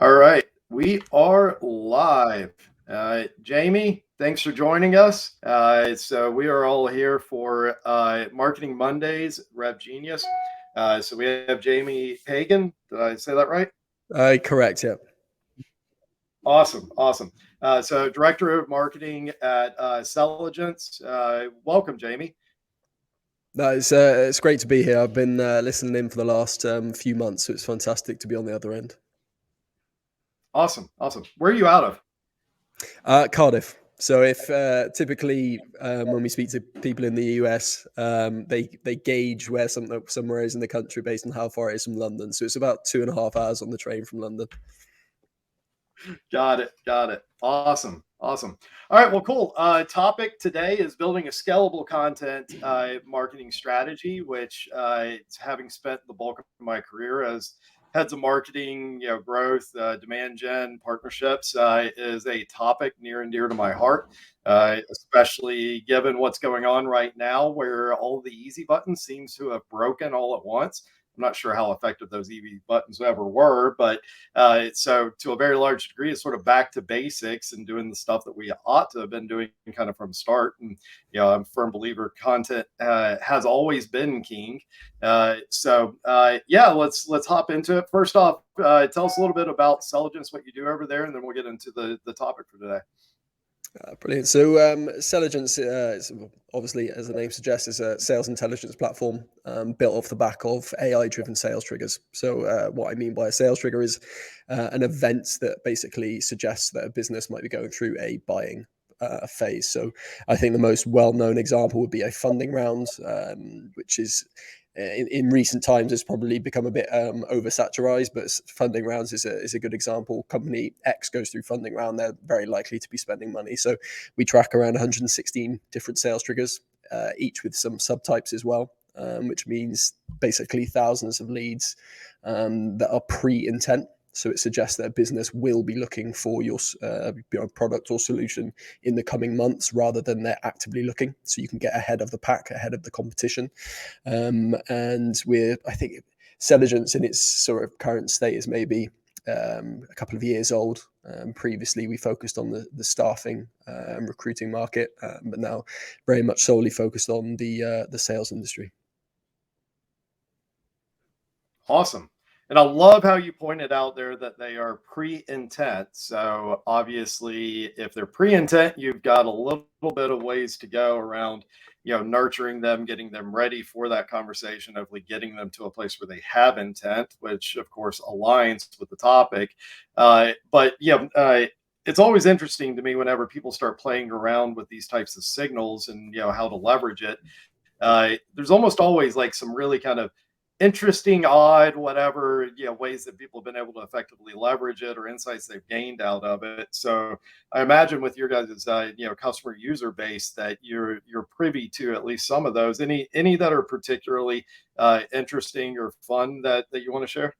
All right, we are live. Jamie, thanks for joining us. So we are all here for Marketing Mondays, RevGenius. So we have Jamie Hagan. Did I say that right? Correct. Yeah. Awesome, awesome. So Director of Marketing at Selligence. Welcome, Jamie. No, it's great to be here. I've been listening in for the last few months, so it's fantastic to be on the other end. Awesome, awesome. Where are you out of? Cardiff. So if typically when we speak to people in the US, they gauge where somewhere is in the country based on how far it is from London. So it's about 2.5 hours on the train from London. Got it. Got it. Awesome. Awesome. All right. Well, cool. Topic today is building a scalable content marketing strategy, which having spent the bulk of my career as heads of marketing, growth, demand gen, partnerships, is a topic near and dear to my heart, especially given what's going on right now, where all the easy buttons seems to have broken all at once. I'm not sure how effective those EV buttons ever were, but so to a very large degree, it's sort of back to basics and doing the stuff that we ought to have been doing kind of from start. And I'm a firm believer content has always been king. Yeah, let's hop into it. First off, tell us a little bit about Selligence, what you do over there, and then we'll get into the topic for today. Brilliant. So Selligence, is obviously, as the name suggests, is a sales intelligence platform built off the back of AI-driven sales triggers. So what I mean by a sales trigger is an event that basically suggests that a business might be going through a buying phase. So I think the most well-known example would be a funding round, which is in recent times has probably become a bit oversaturated, but funding rounds is a good example. Company X goes through funding round, they're very likely to be spending money. So we track around 116 different sales triggers, each with some subtypes as well, which means basically thousands of leads that are pre-intent. So it suggests that a business will be looking for your product or solution in the coming months rather than they're actively looking. So you can get ahead of the pack, ahead of the competition. And I think Selligence in its sort of current state is maybe a couple of years old. Previously, we focused on the staffing recruiting market, but now very much solely focused on the sales industry. Awesome. And I love how you pointed out there that they are pre-intent. So obviously, if they're pre-intent, you've got a little bit of ways to go around, nurturing them, getting them ready for that conversation, hopefully getting them to a place where they have intent, which of course aligns with the topic. But it's always interesting to me whenever people start playing around with these types of signals and how to leverage it. There's almost always like some really kind of interesting, odd, whatever, ways that people have been able to effectively leverage it or insights they've gained out of it. So I imagine with your guys' customer user base that you're privy to at least some of those. Any that are particularly interesting or fun that you want to share?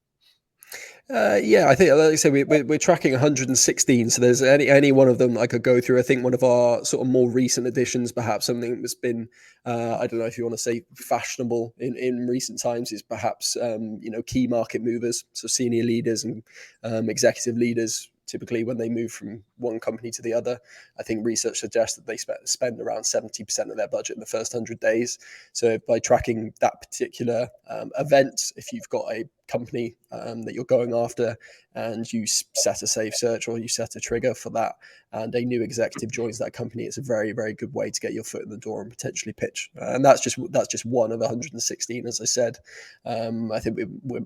Yeah, I think, like I said, we're tracking 116. So there's any one of them I could go through. I think one of our sort of more recent additions, perhaps something that's been, I don't know if you want to say fashionable in recent times, is perhaps key market movers, so senior leaders and executive leaders. Typically, when they move from one company to the other, I think research suggests that they spend around 70% of their budget in the first 100 days. So by tracking that particular event, if you've got a company that you're going after and you set a safe search or you set a trigger for that and a new executive joins that company, it's a very, very good way to get your foot in the door and potentially pitch. And that's just one of 116. As I said, I think we're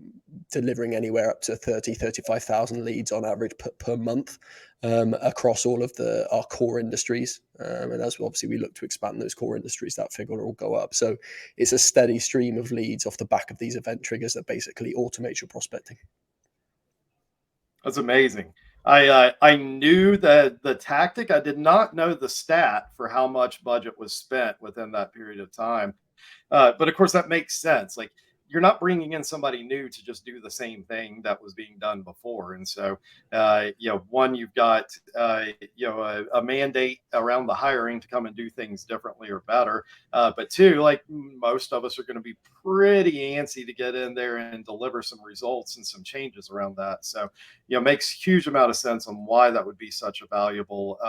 delivering anywhere up to 35,000 leads on average per month across all of our core industries. And as obviously we look to expand those core industries, that figure will go up. So it's a steady stream of leads off the back of these event triggers that basically automate your prospecting. That's amazing. I knew that the tactic. I did not know the stat for how much budget was spent within that period of time. But of course, that makes sense. Like you're not bringing in somebody new to just do the same thing that was being done before. And so, one, you've got, a mandate around the hiring to come and do things differently or better. But two, like most of us are going to be pretty antsy to get in there and deliver some results and some changes around that. So, makes huge amount of sense on why that would be such a valuable,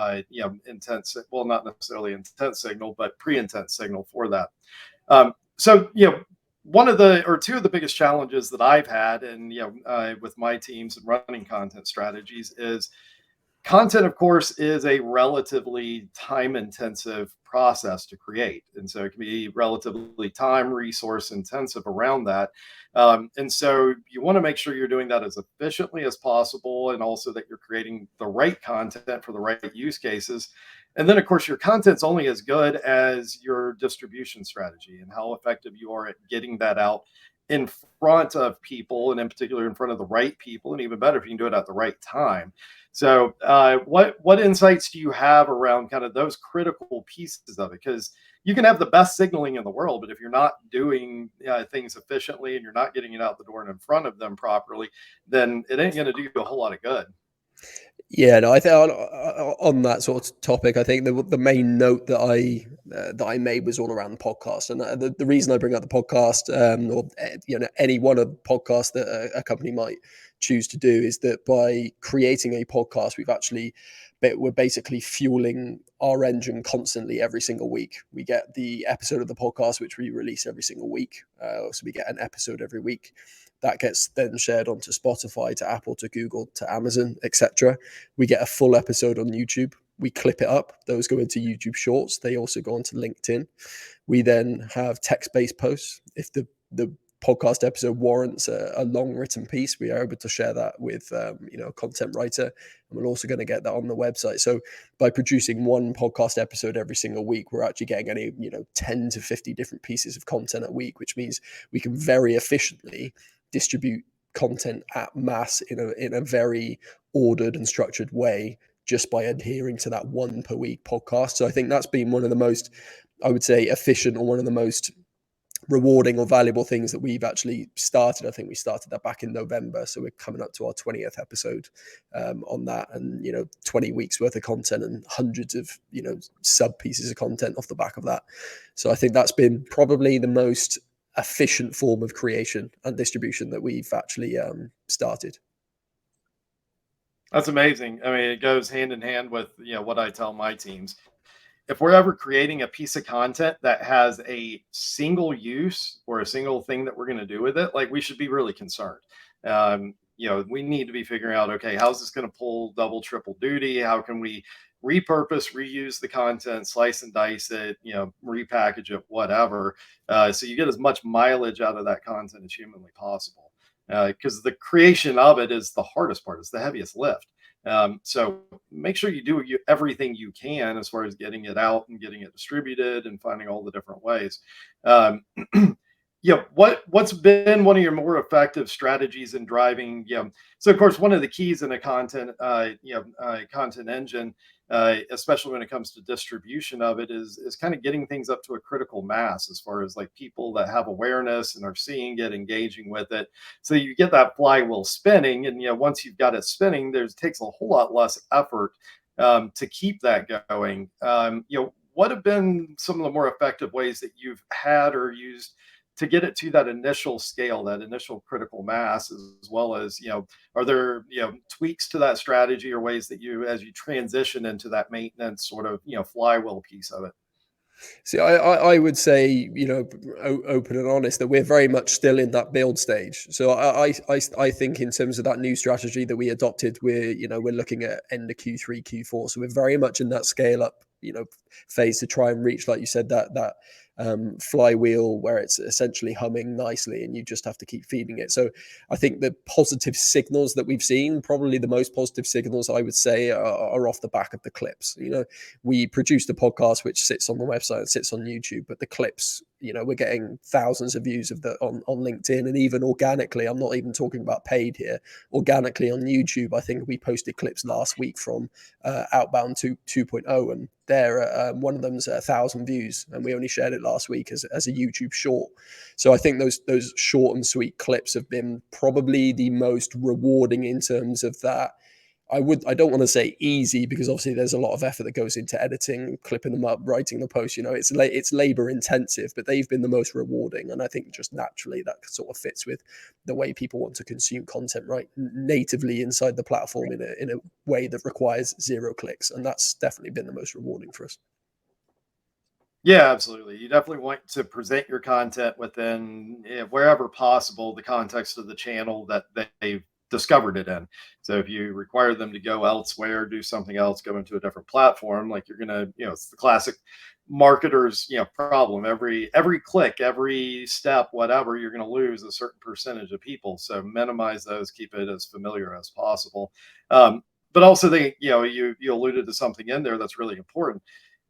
intense, well, not necessarily intent signal, but pre-intent signal for that. So, one of the or two of the biggest challenges that I've had, and with my teams and running content strategies, is content, of course, is a relatively time intensive process to create. And so it can be relatively time, resource intensive around that. And so you want to make sure you're doing that as efficiently as possible, and also that you're creating the right content for the right use cases. And then, of course, your content's only as good as your distribution strategy and how effective you are at getting that out in front of people, and in particular in front of the right people, and even better if you can do it at the right time. So, what insights do you have around kind of those critical pieces of it? Because you can have the best signaling in the world, but if you're not doing things efficiently and you're not getting it out the door and in front of them properly, then it ain't going to do you a whole lot of good. Yeah, no, I think on that sort of topic, I think the main note that I made was all around the podcast, and the reason I bring up the podcast, or any one of the podcasts that a company might choose to do, is that by creating a podcast, we're basically fueling our engine constantly every single week. We get the episode of the podcast which we release every single week, so we get an episode every week. That gets then shared onto Spotify, to Apple, to Google, to Amazon, etc. We get a full episode on YouTube. We clip it up. Those go into YouTube Shorts. They also go onto LinkedIn. We then have text-based posts. If the podcast episode warrants a long written piece, we are able to share that with a content writer, and we're also going to get that on the website. So by producing one podcast episode every single week, we're actually getting 10 to 50 different pieces of content a week, which means we can very efficiently distribute content at mass in a very ordered and structured way, just by adhering to that one per week podcast. So I think that's been one of the most, I would say, efficient, or one of the most rewarding or valuable things that we've actually started. I think we started that back in November, so we're coming up to our 20th episode on that, and 20 weeks worth of content and hundreds of sub pieces of content off the back of that. So I think that's been probably the most efficient form of creation and distribution that we've actually started. That's amazing. I mean, it goes hand in hand with what I tell my teams. If we're ever creating a piece of content that has a single use or a single thing that we're going to do with it, like, we should be really concerned. We need to be figuring out, okay, how's this going to pull double, triple duty? How can we repurpose, reuse the content, slice and dice it, repackage it, whatever, so you get as much mileage out of that content as humanly possible. Because the creation of it is the hardest part, it's the heaviest lift. So make sure you do everything you can as far as getting it out and getting it distributed and finding all the different ways. What's been one of your more effective strategies in driving? So of course, one of the keys in a content content engine, especially when it comes to distribution of it, is kind of getting things up to a critical mass, as far as like people that have awareness and are seeing it, engaging with it. So you get that flywheel spinning, and once you've got it spinning, it takes a whole lot less effort to keep that going. What have been some of the more effective ways that you've had or used to get it to that initial scale, that initial critical mass, as well as, are there, tweaks to that strategy, or ways that you, as you transition into that maintenance sort of, flywheel piece of it? See, I would say, open and honest, that we're very much still in that build stage. So I think in terms of that new strategy that we adopted, we're looking at end of Q3, Q4. So we're very much in that scale up, phase, to try and reach, like you said, that flywheel where it's essentially humming nicely, and you just have to keep feeding it. So I think the positive signals that we've seen, probably the most positive signals, I would say, are off the back of the clips. We produced a podcast which sits on the website and sits on YouTube, but the clips, we're getting thousands of views of on LinkedIn, and even organically. I'm not even talking about paid here. Organically on YouTube, I think we posted clips last week from Outbound 2.0, and one of them's 1,000 views, and we only shared it last week as a YouTube short. So I think those short and sweet clips have been probably the most rewarding in terms of that. I don't want to say easy, because obviously there's a lot of effort that goes into editing, clipping them up, writing the post. It's labor intensive, but they've been the most rewarding. And I think just naturally that sort of fits with the way people want to consume content, right? Natively inside the platform in a way that requires 0 clicks. And that's definitely been the most rewarding for us. Yeah, absolutely. You definitely want to present your content within, wherever possible, the context of the channel that they've discovered it in. So if you require them to go elsewhere, do something else, go into a different platform, like you're gonna, it's the classic marketers, problem. Every click, every step, whatever, you're gonna lose a certain percentage of people. So minimize those, keep it as familiar as possible. But also you alluded to something in there that's really important.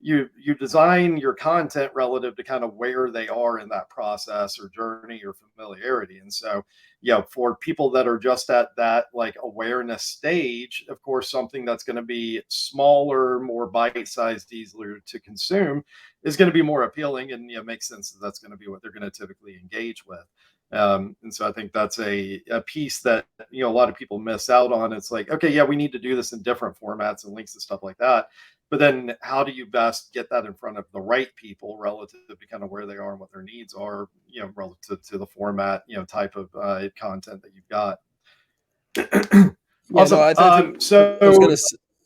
You design your content relative to kind of where they are in that process or journey or familiarity. And so, for people that are just at that like awareness stage, of course, something that's going to be smaller, more bite-sized, easier to consume is going to be more appealing, and makes sense that that's going to be what they're going to typically engage with. And so I think that's a piece that a lot of people miss out on. It's like, okay, yeah, we need to do this in different formats and links and stuff like that. But then how do you best get that in front of the right people relative to kind of where they are and what their needs are, relative to the format, type of content that you've got. Yeah, no, Awesome. I was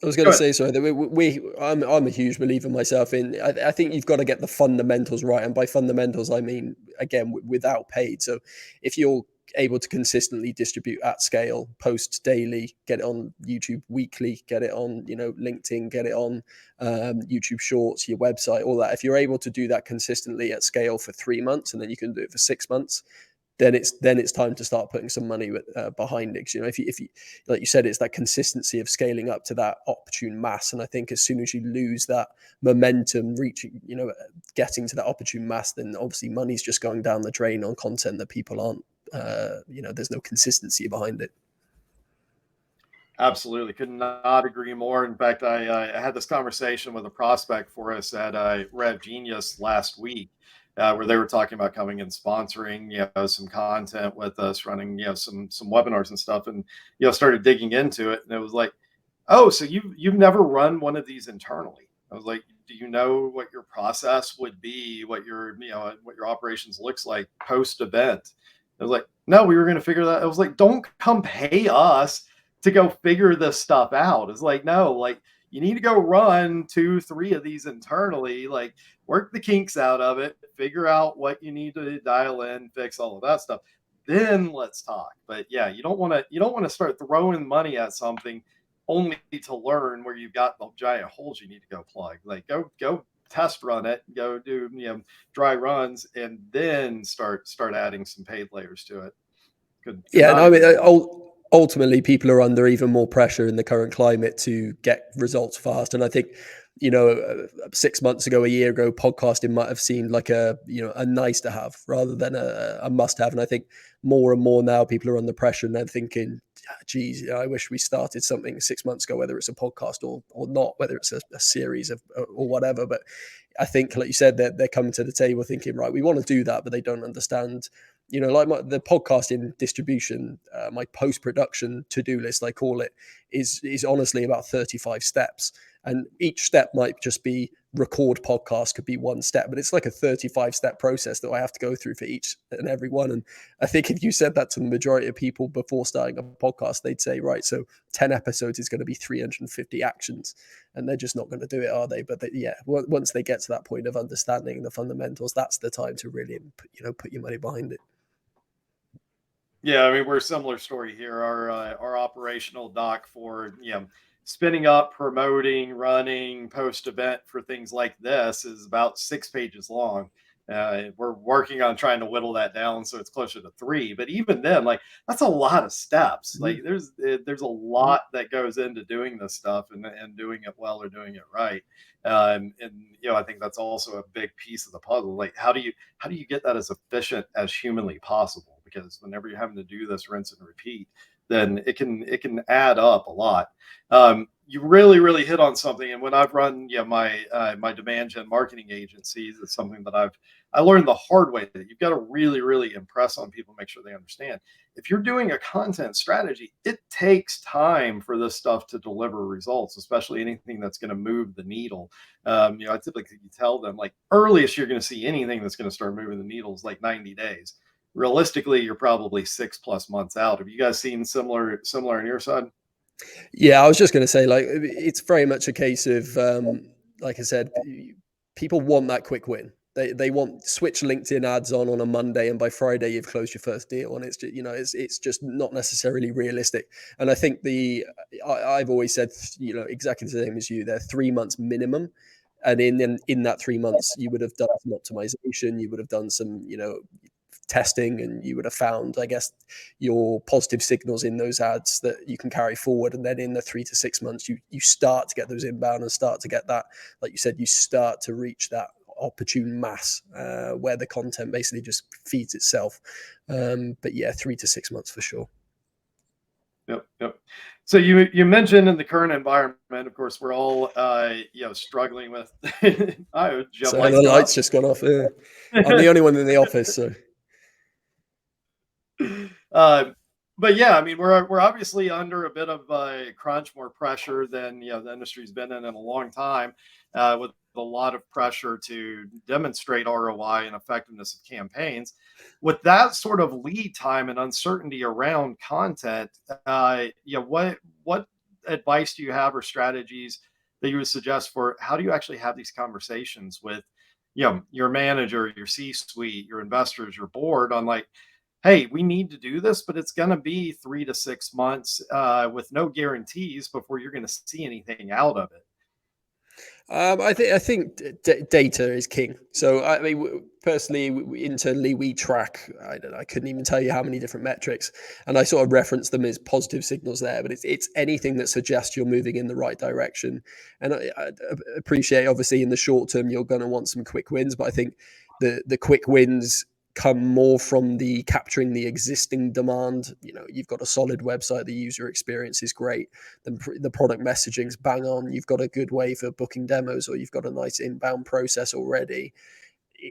So gonna say, sorry, that I'm a huge believer myself in. I think you've got to get the fundamentals right, and by fundamentals I mean, again, without paid. So if you're able to consistently distribute at scale, post daily, get it on YouTube weekly, get it on LinkedIn, get it on YouTube Shorts, your website, all that. If you're able to do that consistently at scale for 3 months, and then you can do it for 6 months, then it's time to start putting some money behind it. If you like you said, it's that consistency of scaling up to that opportune mass. And I think as soon as you lose that momentum, reaching, getting to that opportune mass, then obviously money's just going down the drain on content that people aren't, there's no consistency behind it. absolutely, could not agree more. In fact, I had this conversation with a prospect for us at RevGenius last week, where they were talking about coming and sponsoring, some content with us, running, some webinars and stuff, and started digging into it, and it was like, oh, so you've never run one of these internally? I was like, do you know what your process would be, what your operations looks like post event? I was like, no, we were going to figure that. I was like, don't come pay us to go figure this stuff out. It's like, no, like you need to go run 2-3 of these internally, like work the kinks out of it, figure out what you need to dial in, fix all of that stuff. Then let's talk. But yeah, you don't want to start throwing money at something only to learn where you've got the giant holes you need to go plug. Like go test run it, go do dry runs, and then start adding some paid layers to it. Could Yeah, not no, I mean, agree more. ultimately, people are under even more pressure in the current climate to get results fast. And I think, 6 months ago, a year ago, podcasting might have seemed like a nice to have rather than a must have. And I think more and more now, people are under pressure and they're thinking, geez, I wish we started something 6 months ago, whether it's a podcast or not, whether it's a series of or whatever. But I think, like you said, they're coming to the table thinking, right, we want to do that, but they don't understand. Like the podcasting distribution, my post-production to-do list, I call it, is honestly about 35 steps. And each step might just be record podcast, could be one step, but it's like a 35-step process that I have to go through for each and every one. And I think if you said that to the majority of people before starting a podcast, they'd say, right, so 10 episodes is going to be 350 actions. And they're just not going to do it, are they? But once they get to that point of understanding the fundamentals, that's the time to really, put your money behind it. Yeah, I mean, we're a similar story here. Our operational doc for spinning up, promoting, running, post event for things like this is about 6 pages long. We're working on trying to whittle that down so it's closer to 3. But even then, like that's a lot of steps. Like there's a lot that goes into doing this stuff and doing it well or doing it right. And I think that's also a big piece of the puzzle. Like how do you get that as efficient as humanly possible? Because whenever you're having to do this rinse and repeat, then it can add up a lot. You really hit on something, and when I've run my demand gen marketing agencies, it's something that I learned the hard way that you've got to really impress on people, make sure they understand. If you're doing a content strategy, it takes time for this stuff to deliver results, especially anything that's going to move the needle. I typically tell them like earliest you're going to see anything that's going to start moving the needle is like 90 days. Realistically, you're probably 6+ months out. Have you guys seen similar on your side? Yeah, I was just going to say, like, it's very much a case of, like I said, people want that quick win. They want switch LinkedIn ads on a Monday, and by Friday you've closed your first deal, and it's just, it's just not necessarily realistic. And I think I've always said, exactly the same as you. They're 3 months minimum, and in that 3 months you would have done some optimization, you would have done some, testing, and you would have found, I guess, your positive signals in those ads that you can carry forward. And then in the 3 to 6 months, you start to get those inbound and start to get that, like you said, you start to reach that opportune mass where the content basically just feeds itself. But yeah, 3 to 6 months for sure. Yep. So you mentioned in the current environment, of course, we're all struggling with. Jump So lights the go lights up. just gone off. I'm the only one in the office, so. Uh, but yeah, I mean, we're obviously under a bit of a crunch, more pressure than the industry's been in a long time, with a lot of pressure to demonstrate ROI and effectiveness of campaigns. With that sort of lead time and uncertainty around content, what advice do you have or strategies that you would suggest for how do you actually have these conversations with your manager, your C-suite, your investors, your board on like, hey, we need to do this, but it's going to be 3 to 6 months with no guarantees before you're going to see anything out of it. I think data is king. So I mean, personally, internally, we track. I couldn't even tell you how many different metrics, and I sort of reference them as positive signals there. But it's anything that suggests you're moving in the right direction. And I appreciate, obviously, in the short term, you're going to want some quick wins. But I think the quick wins come more from the capturing the existing demand. You've got a solid website, the user experience is great, the product messaging's bang on, you've got a good way for booking demos, or you've got a nice inbound process already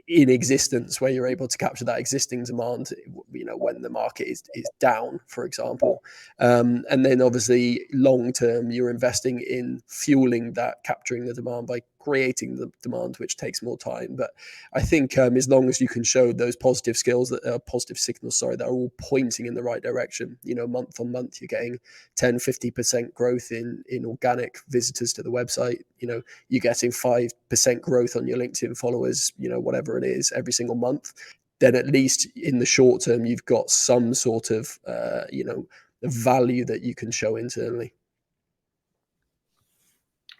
in existence where you're able to capture that existing demand, when the market is down, for example. And then obviously long term, you're investing in fueling that, capturing the demand by creating the demand, which takes more time. But I think as long as you can show those positive skills, that are positive signals, sorry, that are all pointing in the right direction, month on month, you're getting 10-50% growth in organic visitors to the website, you're getting 5% growth on your LinkedIn followers, whatever it is, every single month, then at least in the short term, you've got some sort of, value that you can show internally.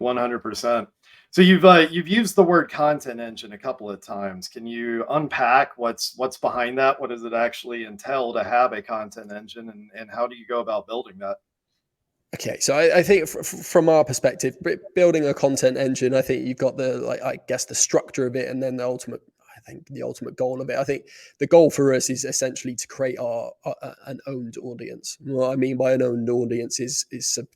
100%. So you've used the word content engine a couple of times. Can you unpack what's behind that? What does it actually entail to have a content engine, and how do you go about building that? Okay, so I think from our perspective, building a content engine, I think you've got I guess the structure of it, and then the ultimate goal of it. I think the goal for us is essentially to create an owned audience. What I mean by an owned audience is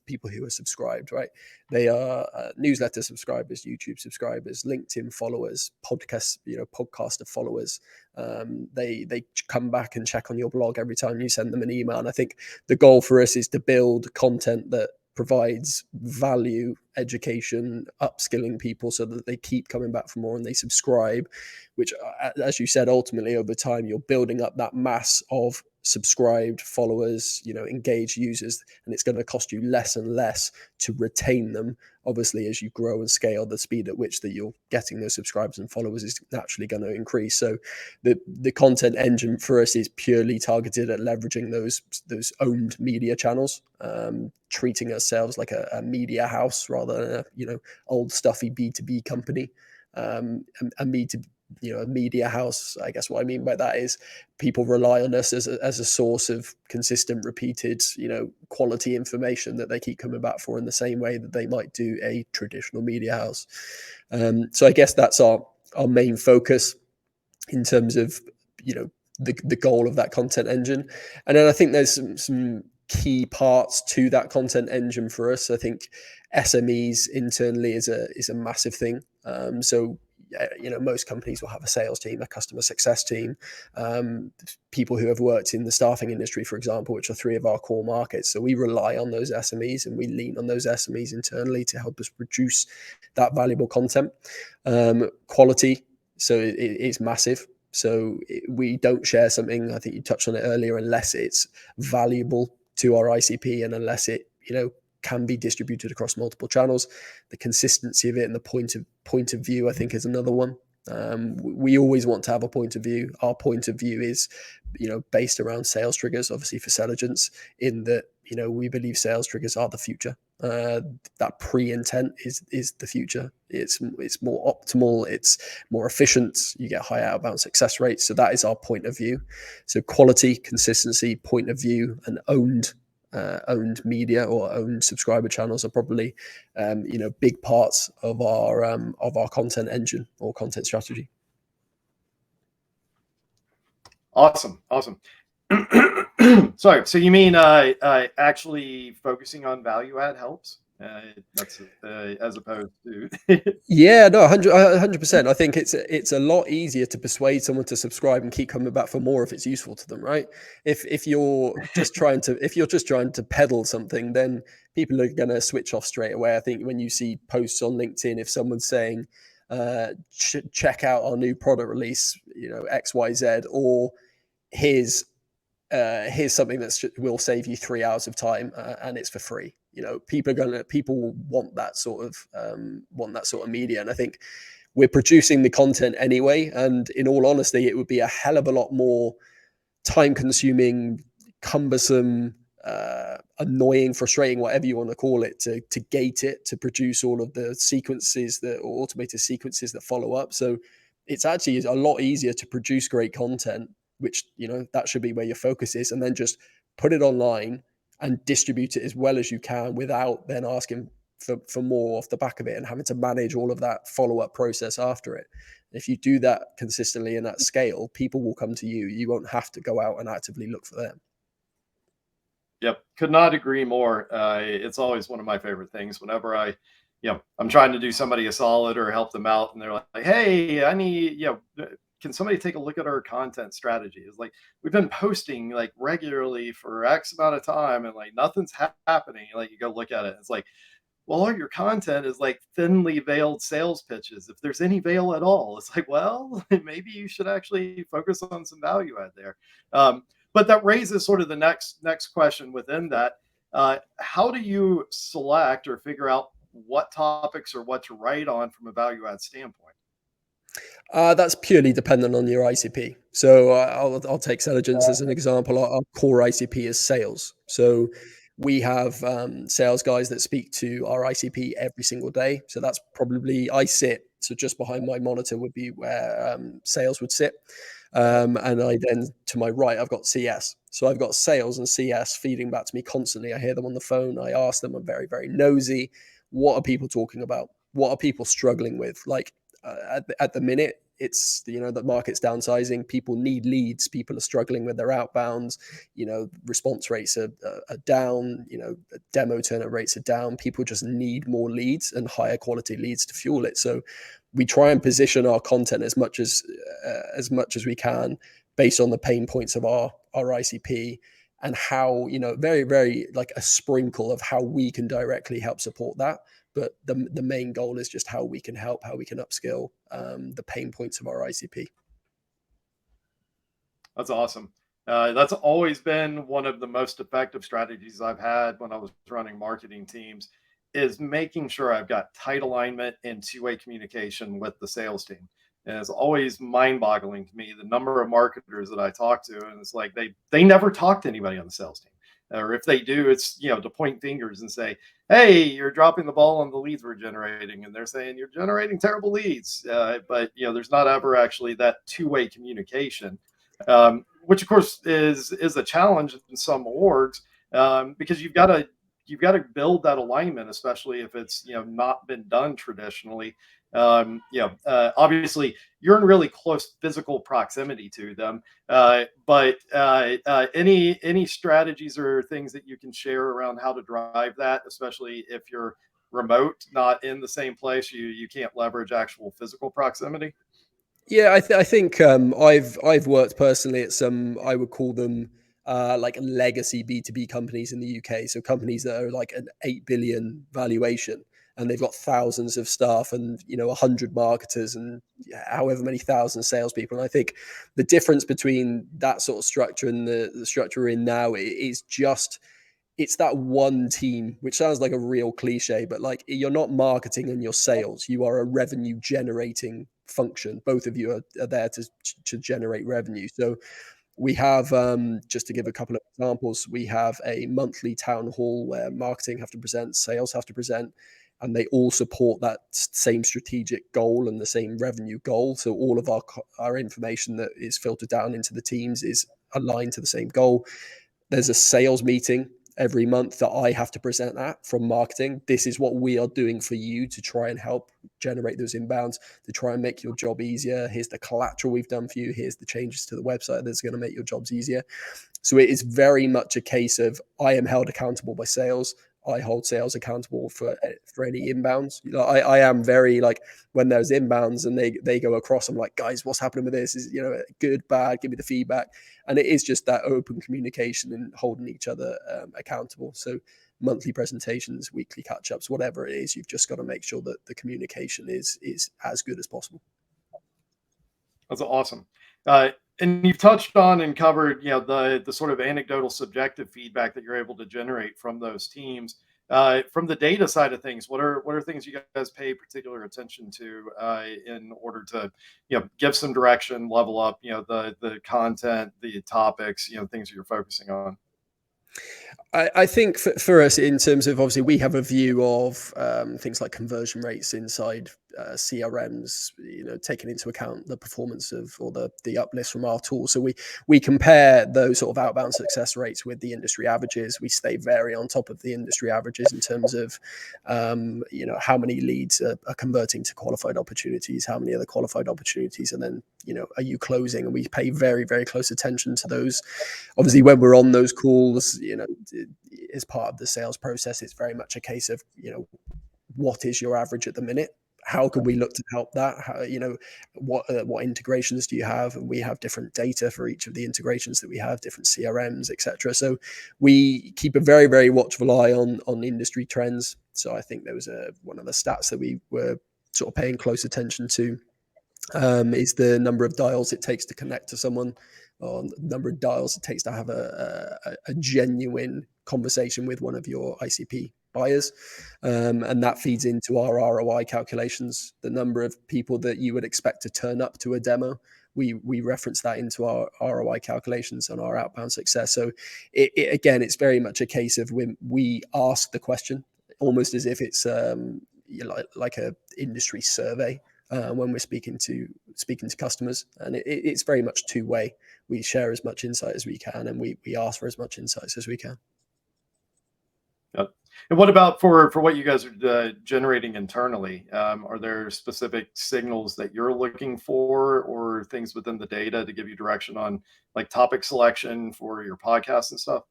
people who are subscribed, right? They are newsletter subscribers, YouTube subscribers, LinkedIn followers, podcaster followers. They come back and check on your blog every time you send them an email. And I think the goal for us is to build content that provides value, education, upskilling people so that they keep coming back for more and they subscribe, which, as you said, ultimately over time, you're building up that mass of subscribed followers, engaged users, and it's going to cost you less and less to retain them. Obviously, as you grow and scale, the speed at which that you're getting those subscribers and followers is naturally going to increase. So the content engine for us is purely targeted at leveraging those owned media channels, treating ourselves like a media house rather than a old stuffy B2B company. And a media house. I guess what I mean by that is people rely on us as a source of consistent, repeated, quality information that they keep coming back for in the same way that they might do a traditional media house. So I guess that's our main focus in terms of, the goal of that content engine. And then I think there's some key parts to that content engine for us. I think SMEs internally is a massive thing. So most companies will have a sales team, a customer success team, people who have worked in the staffing industry, for example, which are 3 of our core markets. So we rely on those SMEs and we lean on those SMEs internally to help us produce that valuable content. Quality, so it's massive. So we don't share something, I think you touched on it earlier, unless it's valuable to our ICP and unless it, can be distributed across multiple channels. The consistency of it and the point of view, I think, is another one. We always want to have a point of view. Our point of view is, based around sales triggers, obviously for Selligence, in that, we believe sales triggers are the future. That pre-intent is the future. It's more optimal. It's more efficient. You get high outbound success rates. So that is our point of view. So quality, consistency, point of view, and owned media or owned subscriber channels are probably big parts of our content engine or content strategy. Awesome. Sorry. So you mean actually focusing on value add helps? That's as opposed to Yeah, no, 100%. I think it's a lot easier to persuade someone to subscribe and keep coming back for more if it's useful to them, right? If you're just trying to peddle something, then people are going to switch off straight away. I think when you see posts on LinkedIn, if someone's saying, check out our new product release, XYZ, or here's something that will save you 3 hours of time and it's for free. People want that sort of media, and I think we're producing the content anyway. And in all honesty, it would be a hell of a lot more time-consuming, cumbersome, annoying, frustrating, whatever you want to call it, to gate it, to produce all of the sequences or automated sequences that follow up. So it's actually a lot easier to produce great content, which that should be where your focus is, and then just put it online and distribute it as well as you can without then asking for more off the back of it and having to manage all of that follow-up process after it. If you do that consistently and at scale, people will come to you. You won't have to go out and actively look for them. Yep, could not agree more. It's always one of my favorite things whenever I'm trying to do somebody a solid or help them out, and they're like, "Hey, I need, can somebody take a look at our content strategy?" It's like, we've been posting like regularly for X amount of time and like nothing's happening. Like you go look at it, it's like, well, all your content is like thinly veiled sales pitches, if there's any veil at all. It's like, well, maybe you should actually focus on some value add there. But that raises sort of the next question within that. How do you select or figure out what topics or what to write on from a value add standpoint? That's purely dependent on your ICP. So I'll take Selligence as an example. Our core ICP is sales. So we have sales guys that speak to our ICP every single day. So that's probably, so just behind my monitor would be where sales would sit. And I then, to my right, I've got CS. So I've got sales and CS feeding back to me constantly. I hear them on the phone. I ask them, I'm very, very nosy. What are people talking about? What are people struggling with? Like, at the minute, it's the market's downsizing. People need leads. People are struggling with their outbounds. Response rates are down. Demo turnover rates are down. People just need more leads and higher quality leads to fuel it. So we try and position our content as much as we can based on the pain points of our ICP, and how very, very like a sprinkle of how we can directly help support that. But the main goal is just how we can help, how we can upskill the pain points of our ICP. That's awesome. That's always been one of the most effective strategies I've had when I was running marketing teams, is making sure I've got tight alignment and two-way communication with the sales team. And it's always mind-boggling to me the number of marketers that I talk to, and it's like they never talk to anybody on the sales team. or if they do, it's to point fingers and say, "Hey, you're dropping the ball on the leads we're generating," and they're saying you're generating terrible leads. But there's not ever actually that two-way communication, which of course is a challenge in some orgs, because you've got to build that alignment, especially if it's not been done traditionally. Obviously you're in really close physical proximity to them, but any strategies or things that you can share around how to drive that, especially if you're remote, not in the same place, you can't leverage actual physical proximity? Yeah, I think I've worked personally at some, I would call them like legacy B2B companies in the UK. So companies that are like an 8 billion valuation, and they've got thousands of staff and 100 marketers and however many thousand salespeople. And I think the difference between that sort of structure and the structure we're in now is just it's that one team, which sounds like a real cliche, but like you're not marketing and you're sales. You are a revenue generating function. Both of you are there to generate revenue. So we have, just to give a couple of examples, we have a monthly town hall where marketing have to present, sales have to present, and they all support that same strategic goal and the same revenue goal. So all of our information that is filtered down into the teams is aligned to the same goal. There's a sales meeting every month that I have to present at from marketing. This is what we are doing for you to try and help generate those inbounds, to try and make your job easier. Here's the collateral we've done for you. Here's the changes to the website that's going to make your jobs easier. So it is very much a case of I am held accountable by sales. I hold sales accountable for any inbounds. I am very like when there's inbounds and they go across, I'm like, guys, what's happening with this? Is good, bad? Give me the feedback. And it is just that open communication and holding each other accountable. So monthly presentations, weekly catch ups, whatever it is, you've just got to make sure that the communication is as good as possible. That's awesome. And you've touched on and covered, the sort of anecdotal subjective feedback that you're able to generate from those teams. From the data side of things, what are things you guys pay particular attention to in order to, give some direction, level up, the content, the topics, things that you're focusing on? I think for us, in terms of obviously, we have a view of things like conversion rates inside CRMs, taking into account the performance of or the uplifts from our tool. So we compare those sort of outbound success rates with the industry averages. We stay very on top of the industry averages in terms of how many leads are converting to qualified opportunities, how many of the qualified opportunities, and then are you closing? And we pay very, very close attention to those. Obviously, when we're on those calls, as part of the sales process, it's very much a case of what is your average at the minute? How can we look to help that? How, what integrations do you have? And we have different data for each of the integrations that we have, different CRMs, etc. So we keep a very, very watchful eye on industry trends. So I think there was one of the stats that we were sort of paying close attention to, is the number of dials it takes to connect to someone, or the number of dials it takes to have a genuine conversation with one of your ICP buyers. And that feeds into our ROI calculations. The number of people that you would expect to turn up to a demo, we reference that into our ROI calculations on our outbound success. So again, it's very much a case of when we ask the question, almost as if it's like a industry survey. When we're speaking to customers, and it's very much two way. We share as much insight as we can, and we ask for as much insights as we can. Yep. And what about for what you guys are generating internally? Are there specific signals that you're looking for, or things within the data to give you direction on like topic selection for your podcast and stuff?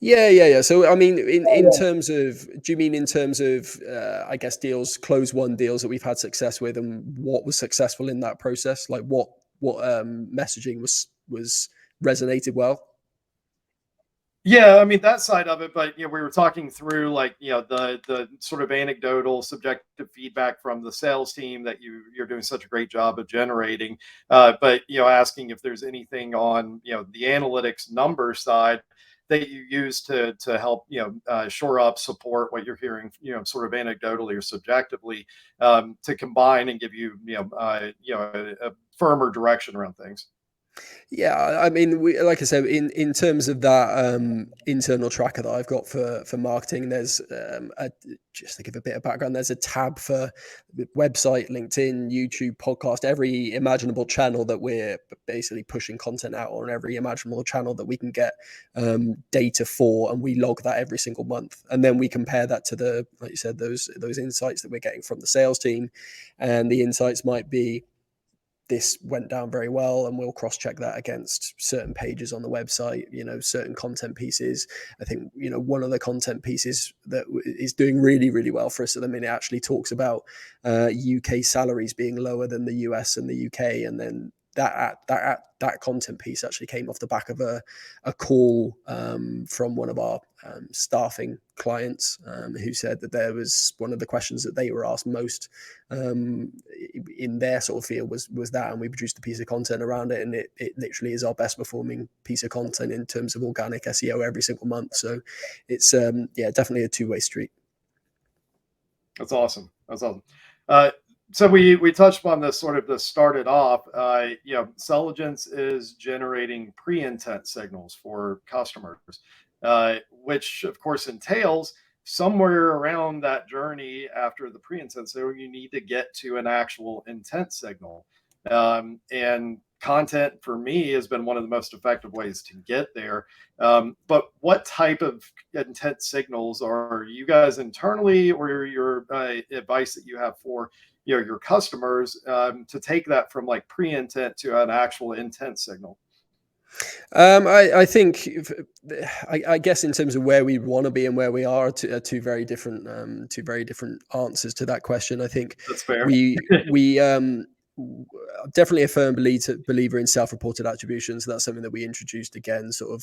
Yeah. So I mean, in terms of, do you mean in terms of, I guess close one deals that we've had success with, and what was successful in that process? Like what messaging was resonated well? Yeah, I mean that side of it, but we were talking through like the sort of anecdotal, subjective feedback from the sales team that you're doing such a great job of generating. But asking if there's anything on the analytics number side that you use to help shore up, support what you're hearing sort of anecdotally or subjectively, to combine and give you a firmer direction around things. Yeah, I mean, like I said, in terms of that internal tracker that I've got for marketing, there's just to give a bit of background, there's a tab for website, LinkedIn, YouTube, podcast, every imaginable channel that we're basically pushing content out on, every imaginable channel that we can get data for, and we log that every single month, and then we compare that to the, like you said, those insights that we're getting from the sales team, and the insights might be, this went down very well, and we'll cross check that against certain pages on the website, certain content pieces. I think one of the content pieces that is doing really, really well for us at the minute actually talks about UK salaries being lower than the US and the UK, and then that content piece actually came off the back of a call from one of our staffing clients, who said that there was one of the questions that they were asked most in their sort of field was that, and we produced a piece of content around it, and it literally is our best performing piece of content in terms of organic SEO every single month. So it's definitely a two-way street. That's awesome. That's awesome. So we touched upon this sort of the started off. Selligence is generating pre-intent signals for customers, which of course entails somewhere around that journey after the pre-intent. So you need to get to an actual intent signal, and content for me has been one of the most effective ways to get there. But what type of intent signals are you guys internally, or your advice that you have for your customers, to take that from like pre-intent to an actual intent signal? I think, I guess in terms of where we want to be and where we are, two very different answers to that question. I think That's fair. we definitely a firm believer in self-reported attribution. So that's something that we introduced again, sort of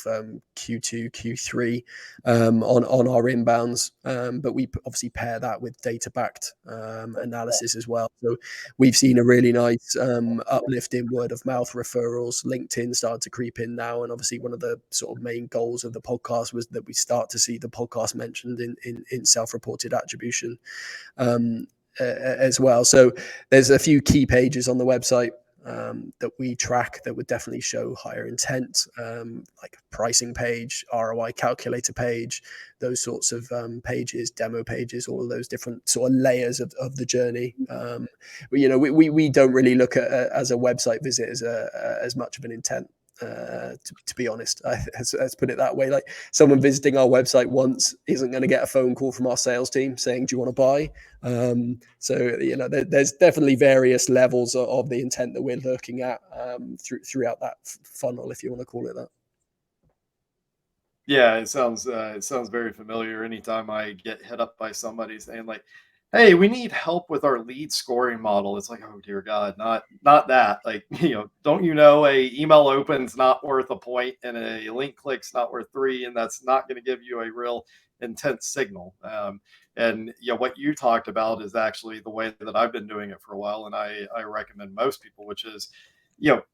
Q2, Q3 on our inbounds. But we obviously pair that with data-backed analysis as well. So we've seen a really nice uplift in word of mouth referrals. LinkedIn started to creep in now, and obviously one of the sort of main goals of the podcast was that we start to see the podcast mentioned in self-reported attribution as well. So there's a few key pages on the website that we track that would definitely show higher intent, like pricing page, ROI calculator page, those sorts of pages, demo pages, all of those different sort of layers of the journey. We don't really look at as a website visit as much of an intent. To be honest, let's put it that way. Like, someone visiting our website once isn't going to get a phone call from our sales team saying, "Do you want to buy?" So there's definitely various levels of the intent that we're looking at throughout that funnel, if you want to call it that. Yeah, it sounds very familiar. Anytime I get hit up by somebody saying like, "Hey, we need help with our lead scoring model," it's like, "Oh dear God, not that." Like, don't you know a email open's not worth a point, and a link click's not worth three, and that's not going to give you a real intense signal. And what you talked about is actually the way that I've been doing it for a while, and I recommend most people, which is,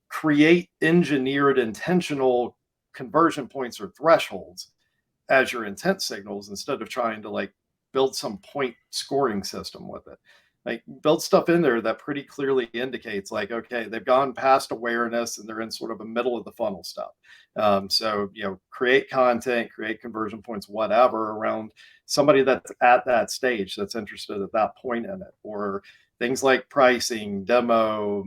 create engineered intentional conversion points or thresholds as your intent signals, instead of trying to like build some point scoring system with it. Like, build stuff in there that pretty clearly indicates like, okay, they've gone past awareness and they're in sort of a middle of the funnel stuff. So create content, create conversion points, whatever, around somebody that's at that stage, that's interested at that point in it, or things like pricing, demo,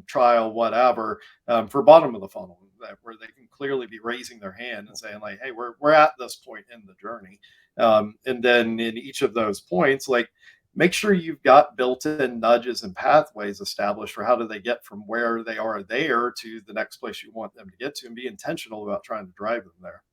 trial, whatever, for bottom of the funnel, where they can clearly be raising their hand and saying like, "Hey, we're at this point in the journey." And then in each of those points, like, make sure you've got built-in nudges and pathways established for how do they get from where they are there to the next place you want them to get to, and be intentional about trying to drive them there.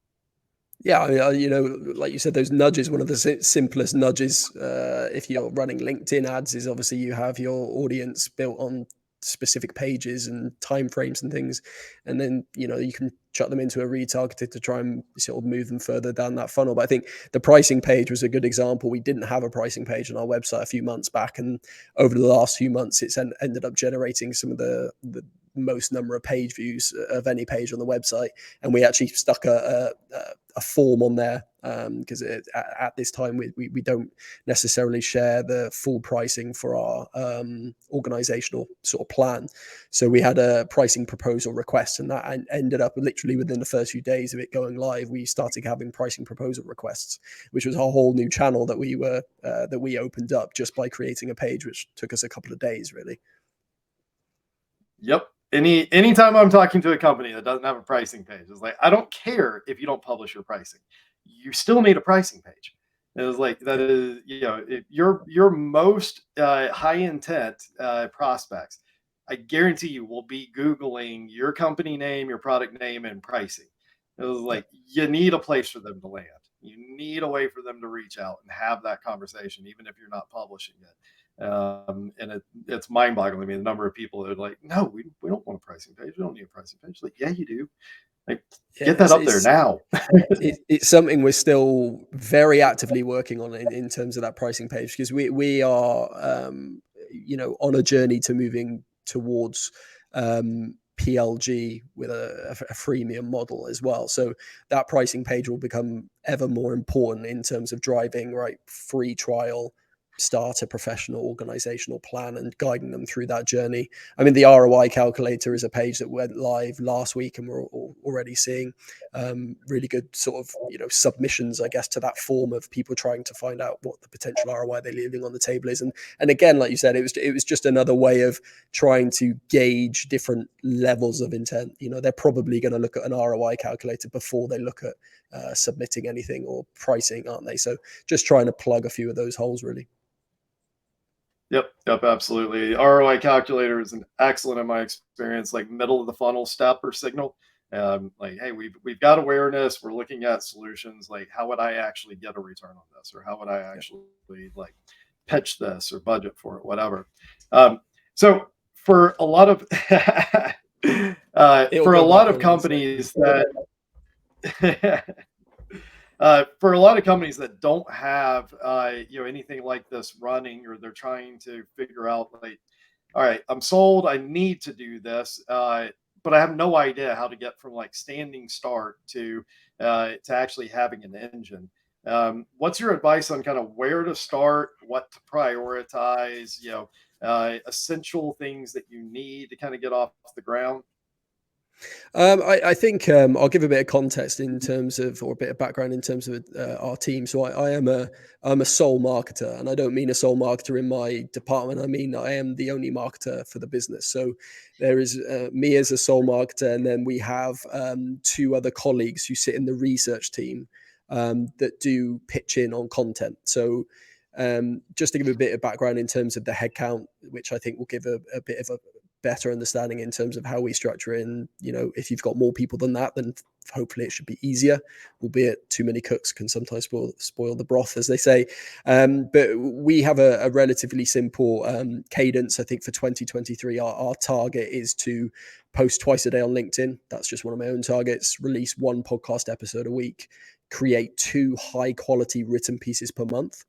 Yeah, I mean, like you said, those nudges, one of the simplest nudges, if you're running LinkedIn ads, is obviously you have your audience built on specific pages and timeframes and things. And then, you can chuck them into a retargeted to try and sort of move them further down that funnel. But I think the pricing page was a good example. We didn't have a pricing page on our website a few months back. And over the last few months, it's ended up generating some of the most number of page views of any page on the website. And we actually stuck a form on there because at this time we don't necessarily share the full pricing for our organizational sort of plan. So we had a pricing proposal request, and that ended up literally within the first few days of it going live, we started having pricing proposal requests, which was a whole new channel that we opened up just by creating a page, which took us a couple of days, really. Yep. Anytime I'm talking to a company that doesn't have a pricing page, it's like, I don't care if you don't publish your pricing. You still need a pricing page. It was like, that is, your most high intent prospects, I guarantee you will be Googling your company name, your product name, and pricing. It was like, you need a place for them to land. You need a way for them to reach out and have that conversation, even if you're not publishing it. And it's mind-boggling. I mean, the number of people that are like, no, we don't want a pricing page. We don't need a pricing page. Like, yeah, you do. Like, get that up there now. It's something we're still very actively working on in terms of that pricing page, because we are on a journey to moving towards PLG with a freemium model as well. So that pricing page will become ever more important in terms of driving free trial, start a professional organizational plan, and guiding them through that journey. I mean, the ROI calculator is a page that went live last week, and we're already seeing really good sort of submissions, I guess, to that form of people trying to find out what the potential ROI they're leaving on the table is. And again, like you said, it was just another way of trying to gauge different levels of intent. They're probably going to look at an ROI calculator before they look at submitting anything or pricing, aren't they? So just trying to plug a few of those holes, really. Yep, absolutely. ROI calculator is an excellent, in my experience, like middle of the funnel step or signal. Like, hey, we've got awareness. We're looking at solutions. Like, how would I actually get a return on this, or how would I actually like pitch this or budget for it, whatever. So for a lot of companies that for a lot of companies that don't have anything like this running, or they're trying to figure out, like, all right, I'm sold, I need to do this, but I have no idea how to get from like standing start to actually having an engine. What's your advice on kind of where to start, what to prioritize, essential things that you need to kind of get off the ground? I think I'll give a bit of context in terms of, or a bit of background in terms of our team. So I'm a sole marketer, and I don't mean a sole marketer in my department. I mean, I am the only marketer for the business. So there is me as a sole marketer, and then we have two other colleagues who sit in the research team that do pitch in on content. So just to give a bit of background in terms of the headcount, which I think will give a bit of a better understanding in terms of how we structure it. And if you've got more people than that, then hopefully it should be easier, albeit too many cooks can sometimes spoil the broth, as they say. But we have a relatively simple cadence. I think for 2023, our target is to post twice a day on LinkedIn. That's just one of my own targets. Release one podcast episode a week, create 2 high quality written pieces per month,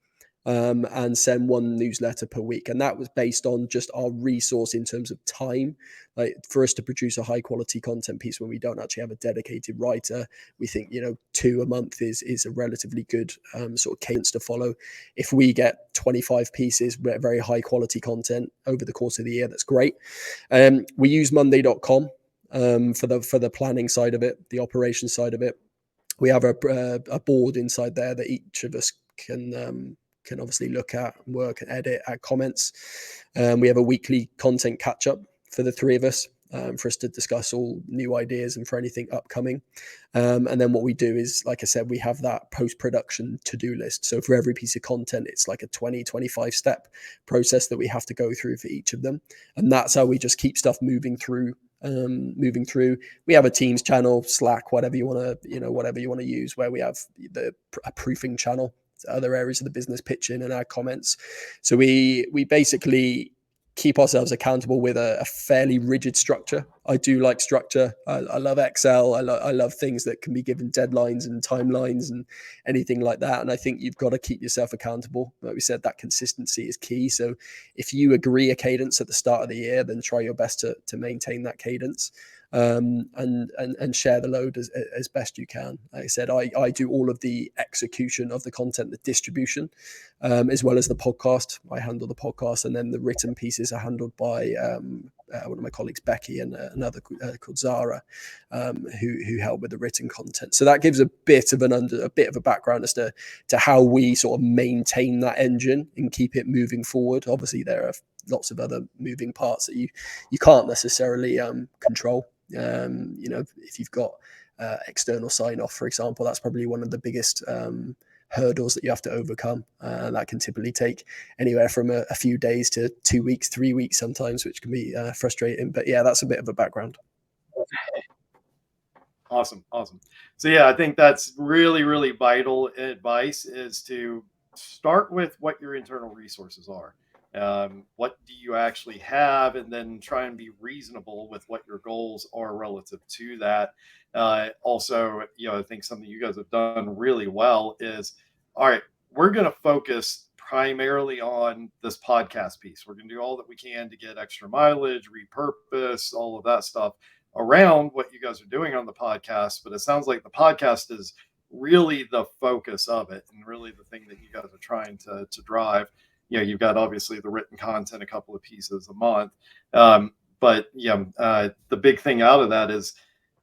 and send 1 newsletter per week. And that was based on just our resource in terms of time. Like, for us to produce a high quality content piece when we don't actually have a dedicated writer, we think 2 a month is a relatively good sort of cadence to follow. If we get 25 pieces, very high quality content over the course of the year, that's great. We use monday.com for the planning side of it, the operations side of it. We have a board inside there that each of us can obviously look at, work and edit, add comments. We have a weekly content catch up for the 3 of us, for us to discuss all new ideas and for anything upcoming. And then what we do is, like I said, we have that post-production to-do list. So for every piece of content, it's like a 25 step process that we have to go through for each of them. And that's how we just keep stuff moving through. We have a Teams channel, Slack, whatever you want to use, where we have a proofing channel, other areas of the business pitch in and add comments. So we basically keep ourselves accountable with a fairly rigid structure. I do like structure. I love Excel. I love things that can be given deadlines and timelines and anything like that. And I think you've got to keep yourself accountable. Like we said, that consistency is key. So if you agree a cadence at the start of the year, then try your best to maintain that cadence. and share the load as best you can. Like I said, I do all of the execution of the content, the distribution, as well as the podcast. I handle the podcast, and then the written pieces are handled by one of my colleagues, Becky, and another called Zara, who help with the written content. So that gives a bit of a background as to how we sort of maintain that engine and keep it moving forward. Obviously, there are lots of other moving parts that you can't necessarily control. If you've got external sign off, for example, that's probably one of the biggest hurdles that you have to overcome. That can typically take anywhere from a few days to 2 weeks, 3 weeks sometimes, which can be frustrating. But yeah, that's a bit of a background. Awesome. So yeah, I think that's really, really vital advice, is to start with what your internal resources are. What do you actually have, and then try and be reasonable with what your goals are relative to that. Also, I think something you guys have done really well is, all right, we're going to focus primarily on this podcast piece. We're going to do all that we can to get extra mileage, repurpose, all of that stuff around what you guys are doing on the podcast. But it sounds like the podcast is really the focus of it, and really the thing that you guys are trying to drive. You've got obviously the written content, a couple of pieces a month. But the big thing out of that is,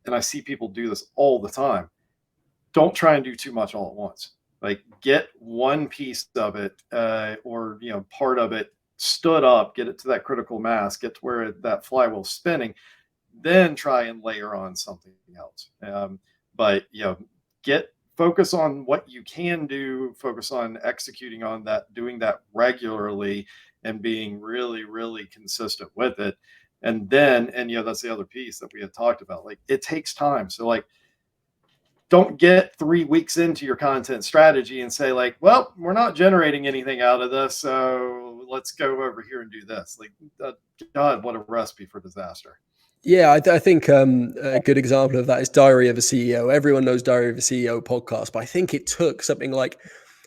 and I see people do this all the time, don't try and do too much all at once. Like, get one piece of it, or part of it stood up, get it to that critical mass, get to where that flywheel's spinning, then try and layer on something else. But focus on what you can do, focus on executing on that, doing that regularly, and being really, really consistent with it. And then, that's the other piece that we had talked about. Like, it takes time. So like, don't get 3 weeks into your content strategy and say like, well, we're not generating anything out of this, so let's go over here and do this. Like, God, what a recipe for disaster. Yeah, I think a good example of that is Diary of a CEO. Everyone knows Diary of a CEO podcast, but I think it took something like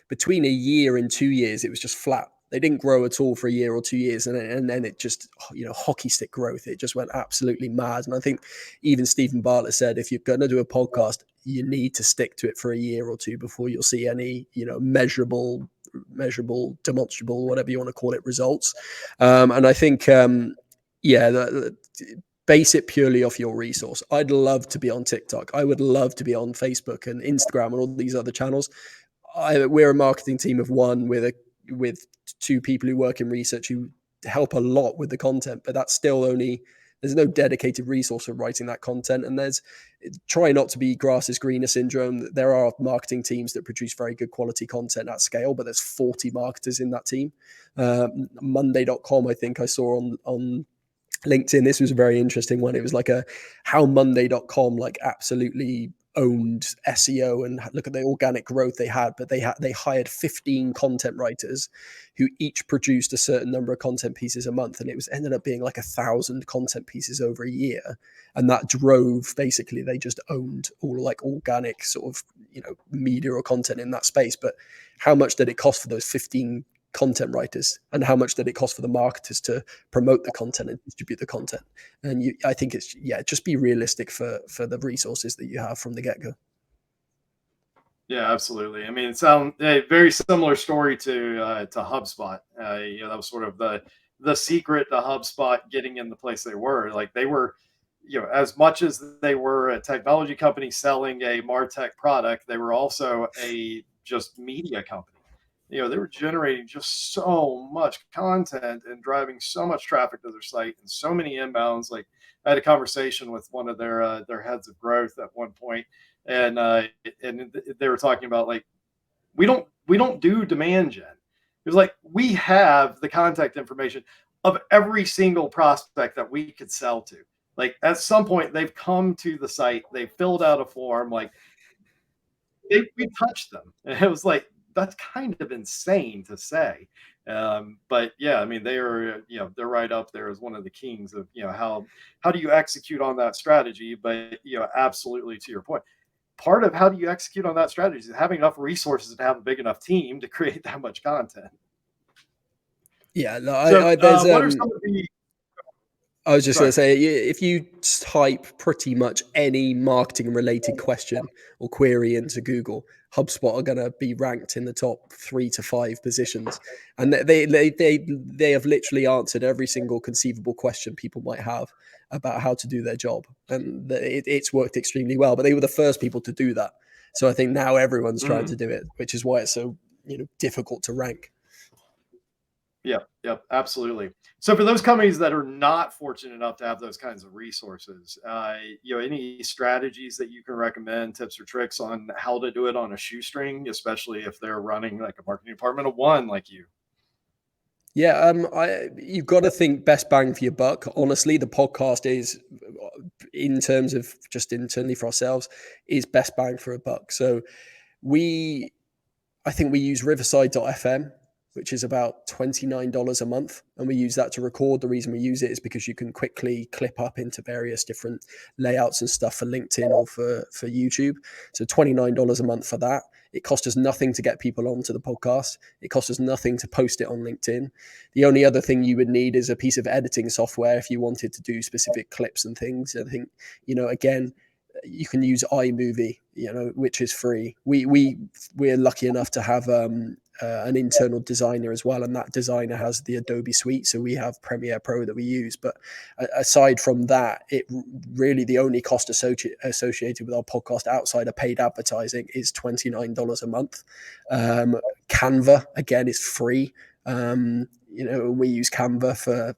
between a year and 2 years, it was just flat. They didn't grow at all for a year or 2 years, and then it just, hockey stick growth. It just went absolutely mad. And I think even Stephen Bartlett said, if you're going to do a podcast, you need to stick to it for a year or two before you'll see any, measurable, demonstrable, whatever you want to call it, results. And I think, base it purely off your resource. I'd love to be on TikTok. I would love to be on Facebook and Instagram and all these other channels. We're a marketing team of one with 2 people who work in research who help a lot with the content, but that's still there's no dedicated resource for writing that content. And try not to be grass is greener syndrome. There are marketing teams that produce very good quality content at scale, but there's 40 marketers in that team. Monday.com, I think I saw on LinkedIn, this was a very interesting one. It was like how Monday.com like absolutely owned SEO, and look at the organic growth they had. But they hired 15 content writers who each produced a certain number of content pieces a month, and it ended up being like 1,000 content pieces over a year. And that drove, basically, they just owned all like organic sort of media or content in that space. But how much did it cost for those 15 content writers, and how much did it cost for the marketers to promote the content and distribute the content? And I think it's just be realistic for the resources that you have from the get-go. Yeah, absolutely. I mean, it sounds a very similar story to HubSpot. That was sort of the secret to HubSpot getting in the place they were. Like, they were, as much as they were a technology company selling a MarTech product, they were also a just media company. They were generating just so much content and driving so much traffic to their site, and so many inbounds. Like, I had a conversation with one of their heads of growth at one point, and they were talking about like, we don't do demand gen. It was like, we have the contact information of every single prospect that we could sell to. Like, at some point, they've come to the site, they filled out a form, like we touched them. And it was like, that's kind of insane to say. But yeah, I mean, they are, they're right up there as one of the kings of, how do you execute on that strategy? But, absolutely, to your point, part of how do you execute on that strategy is having enough resources to have a big enough team to create that much content. Yeah, no, What are some of the I was just going to Sorry. say, if you type pretty much any marketing related question or query into Google, HubSpot are going to be ranked in the top 3 to 5 positions, and they have literally answered every single conceivable question people might have about how to do their job, and it's worked extremely well. But they were the first people to do that, so I think now everyone's trying to Mhm. do it, which is why it's so difficult to rank. Yep, absolutely. So for those companies that are not fortunate enough to have those kinds of resources, any strategies that you can recommend, tips or tricks on how to do it on a shoestring, especially if they're running like a marketing department of one like you. Yeah, you've got to think best bang for your buck. Honestly, the podcast is, in terms of just internally for ourselves, is best bang for a buck. So we I think we use Riverside.fm, which is about $29 a month. And we use that to record. The reason we use it is because you can quickly clip up into various different layouts and stuff for LinkedIn or for YouTube. So $29 a month for that. It costs us nothing to get people onto the podcast. It costs us nothing to post it on LinkedIn. The only other thing you would need is a piece of editing software if you wanted to do specific clips and things. I think, again, you can use iMovie, which is free. We're lucky enough to have an internal designer as well, and that designer has the Adobe suite, so we have Premiere Pro that we use. But aside from that, it really the only cost associated with our podcast outside of paid advertising is $29 a month. Canva again is free. We use Canva for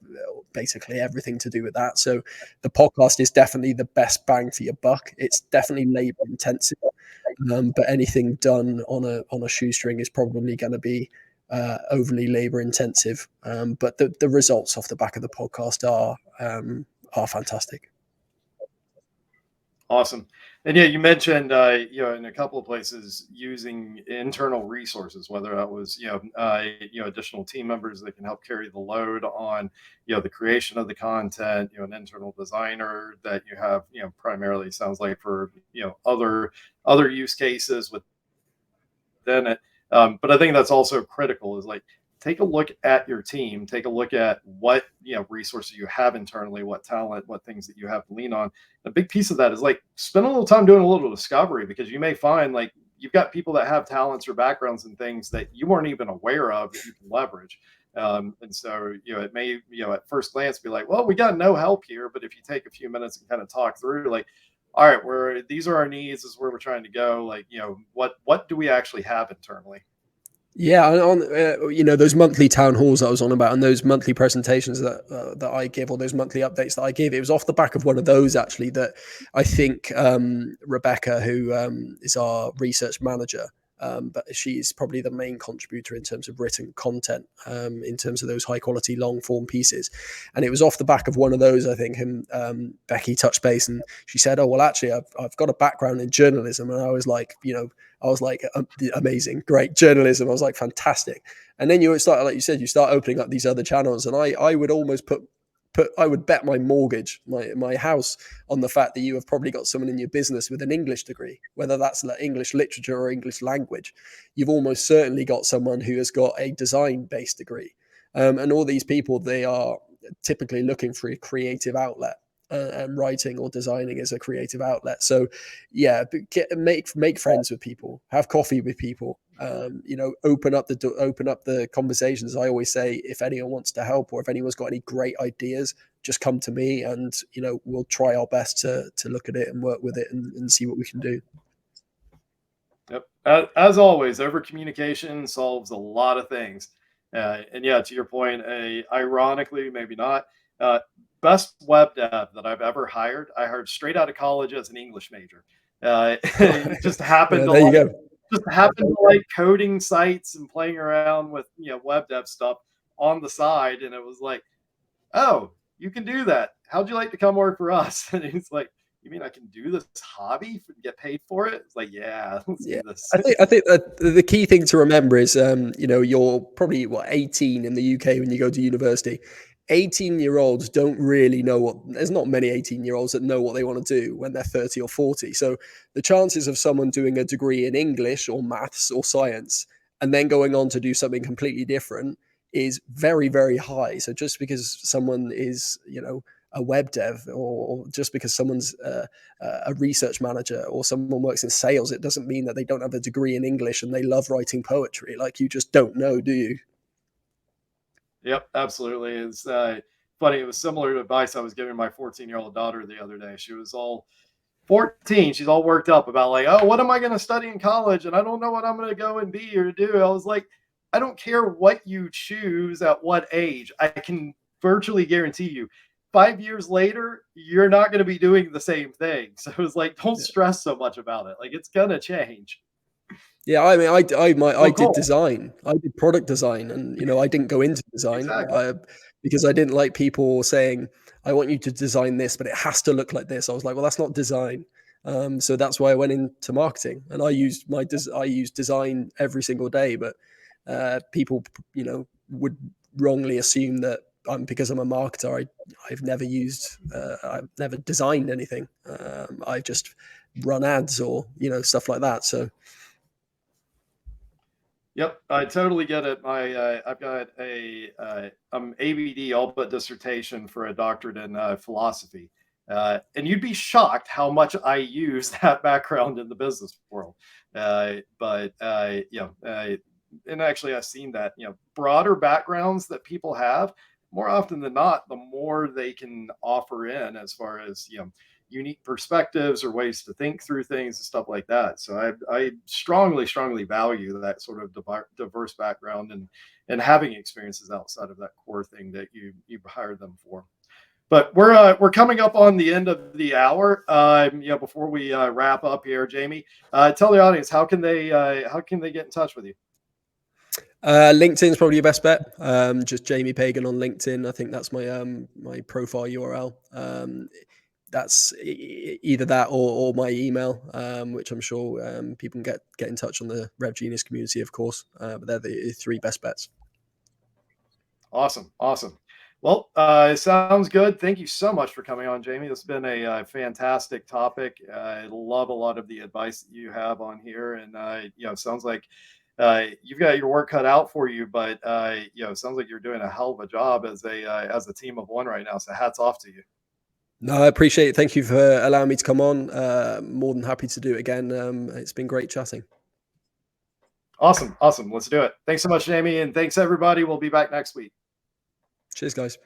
basically everything to do with that. So the podcast is definitely the best bang for your buck. It's definitely labor intensive, but anything done on a shoestring is probably going to be overly labor intensive. But the results off the back of the podcast are fantastic. Awesome. And yeah, you mentioned, in a couple of places using internal resources, whether that was, additional team members that can help carry the load on, the creation of the content, an internal designer that you have, primarily sounds like for, other use cases within it. But I think that's also critical is like, take a look at your team, take a look at what resources you have internally, what talent, what things that you have to lean on. A big piece of that is like spend a little time doing a little discovery, because you may find like you've got people that have talents or backgrounds and things that you weren't even aware of that you can leverage. And so, it may, at first glance be like, well, we got no help here. But if you take a few minutes and kind of talk through, like, all right, these are our needs, this is where we're trying to go. Like, what do we actually have internally? Yeah, on those monthly town halls that I was on about, and those monthly presentations that I give, or those monthly updates that I give, it was off the back of one of those actually that I think Rebecca, who is our research manager, but she's probably the main contributor in terms of written content, in terms of those high quality long form pieces, and it was off the back of one of those I think, and Becky touched base, and she said, "Oh well, actually, I've got a background in journalism," and I was like, amazing, great journalism. I was like, fantastic. And then you start, like you said, you start opening up these other channels. And I would almost I would bet my mortgage, my house, on the fact that you have probably got someone in your business with an English degree, whether that's like English literature or English language. You've almost certainly got someone who has got a design based degree. And all these people, they are typically looking for a creative outlet. And writing or designing is a creative outlet. So, yeah, make friends with people, have coffee with people. Open up the conversations. I always say, if anyone wants to help or if anyone's got any great ideas, just come to me, and we'll try our best to look at it and work with it and see what we can do. Yep. As always, over communication solves a lot of things. And yeah, to your point, ironically, maybe not, uh, best web dev that I've ever hired, I hired straight out of college as an English major. It just happened Yeah, to there you like go. coding sites and playing around with web dev stuff on the side, and it was like, oh, you can do that. How'd you like to come work for us? And he's like, you mean I can do this hobby and get paid for it? It's like, yeah, let's Yeah, do this. I think that the key thing to remember is, you're probably 18 in the UK when you go to university. 18-year-olds don't really know what. There's not many 18-year-olds that know what they want to do when they're 30 or 40. So the chances of someone doing a degree in English or maths or science and then going on to do something completely different is very, very high. So just because someone is, a web dev, or just because someone's a research manager or someone works in sales, it doesn't mean that they don't have a degree in English and they love writing poetry. Like, you just don't know, do you? Yep, absolutely. It's funny. It was similar to advice I was giving my 14-year-old daughter the other day. She was all 14. She's all worked up about, like, oh, what am I going to study in college? And I don't know what I'm going to go and be or do. I was like, I don't care what you choose at what age. I can virtually guarantee you 5 years later, you're not going to be doing the same thing. So it was like, don't stress so much about it. Like, it's going to change. Yeah, I mean, I Well, did cool. design. I did product design, and I didn't go into design Exactly. because I didn't like people saying, "I want you to design this, but it has to look like this." I was like, "Well, that's not design." So that's why I went into marketing, and I used design every single day. But people, would wrongly assume that because I'm a marketer, I've never designed anything. I've just run ads or stuff like that. So. Yep, I totally get it. I've got ABD, all but dissertation for a doctorate in philosophy, and you'd be shocked how much I use that background in the business world. But and actually, I've seen that broader backgrounds that people have, more often than not, the more they can offer in as far as unique perspectives or ways to think through things and stuff like that. So I strongly, strongly value that sort of diverse background and having experiences outside of that core thing that you hired them for. But we're coming up on the end of the hour. Before we wrap up here, Jamie, tell the audience how can they get in touch with you? LinkedIn is probably your best bet. Just Jamie Pagan on LinkedIn. I think that's my profile URL. That's either that or my email, which I'm sure people can get in touch on the RevGenius community, of course. But they're the three best bets. Awesome, awesome. Well, it sounds good. Thank you so much for coming on, Jamie. This has been a fantastic topic. I love a lot of the advice that you have on here, and it sounds like you've got your work cut out for you. But it sounds like you're doing a hell of a job as a team of one right now. So hats off to you. No, I appreciate it. Thank you for allowing me to come on. More than happy to do it again. It's been great chatting. Awesome, awesome. Let's do it. Thanks so much, Jamie, and thanks everybody. We'll be back next week. Cheers, guys.